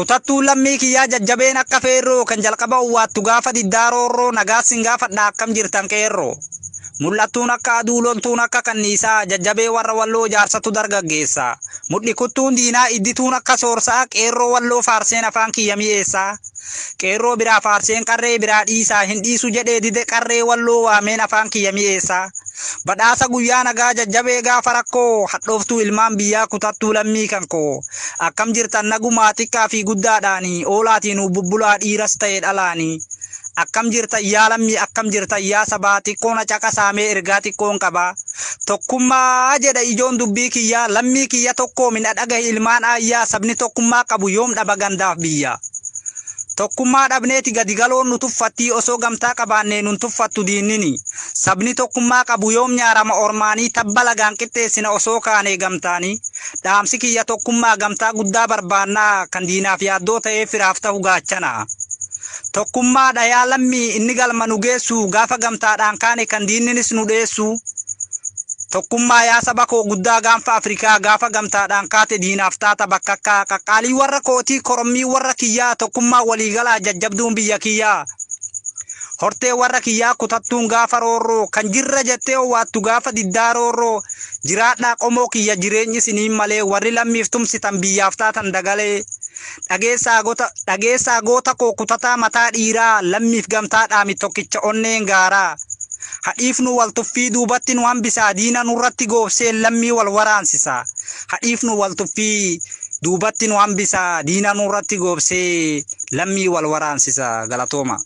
Kutattuu lammii kiyyaa jajjabeen akka feerroo kan jalqaba uwwaattu gaafa diddaaroo nagaasin gaafa akkam jirtan qeerroo. Mul'attuun akka aduu loltuun akka kanniisaa jajjabee warra walloo jaarsatu dargaggeessa. Mudhi kuttuun diinaa iddituun akka soorsaa qeerroo walloo faarseen afaan kiyya mi'eessaa. Qeerroo biraa faarseen qarree biraa dhiisaa hin dhiisu jedhee dide qarree walloo waameen afaan kiyya mi'eessaa. Badhaasa guyyaa nagaa jajjabee gaafa rakkoo hadhooftuu ilmaan biyyaa kutattuu lammii kan koo. Akkam jirtan nagumaa xiqqaa fi guddaadhaanii oolaatiin bubbulaa dhiiras ta'e dhalaanii. Akkam jirtan yaa lammii akkam jirtan yaa sabaa xiqqoona caqasaamee ergaa xiqqoon qaba. Tokkummaa jedha ijoon dubbii kiyyaa lammii kiyya tokkoo min dhagahi ilmaan ayyaa sabni tokkummaa qabu yoom dhaba gandaaf biyya. Tokkummaa dhabneeti gadi galoon nu tuffatti osoo gamtaa qabaannee nun tuffattu diinnini. Sabni tokkummaa qabu yoom nyaarama ormaanii tabba lagaan qixxeessina osoo kaanee gamtaanii. Dhaamsi kiyya tokkummaa gamtaa guddaa barbaannaa kan diinaaf yaaddoo ta'ee firaaf ta'u gaachana. Tokkummaa dhayaa lammii inni galma nu geessu gaafa gamtaadhaan kaane kan diinninis nu dheessu. Tokkummaa yaa saba koo guddaa gaanfa Afrikaa gaafa gamtaadhaan kaate diinaaf taata bakka akka qaqqaalii warra kootii korommii warra kiyyaa tokkummaa waliigalaa jajjabduun biyya kiyyaa. Hortee warra kiyyaa kutattuun gaafa roorroo kan jirra jettee owwaattu gaafa diddaaroo jiraadhaa qomoo kiyya jireenyi siniin malee warri lammiif tumsitan biyyaaf taatan dagalee. Dhageessaa goota koo kutataa mataa dhiiraa lammiif gamtaadhaami tokkicha onneen gaaraa. Hadhiifnu wal tuffii duubatti nu hambisaa diina nurratti goobsee lammii wal waraansisa. Hadhiifnu wal tuffii duubatti nu hambisaa diina nurratti goobsee lammii wal waraansisa. Galatooma.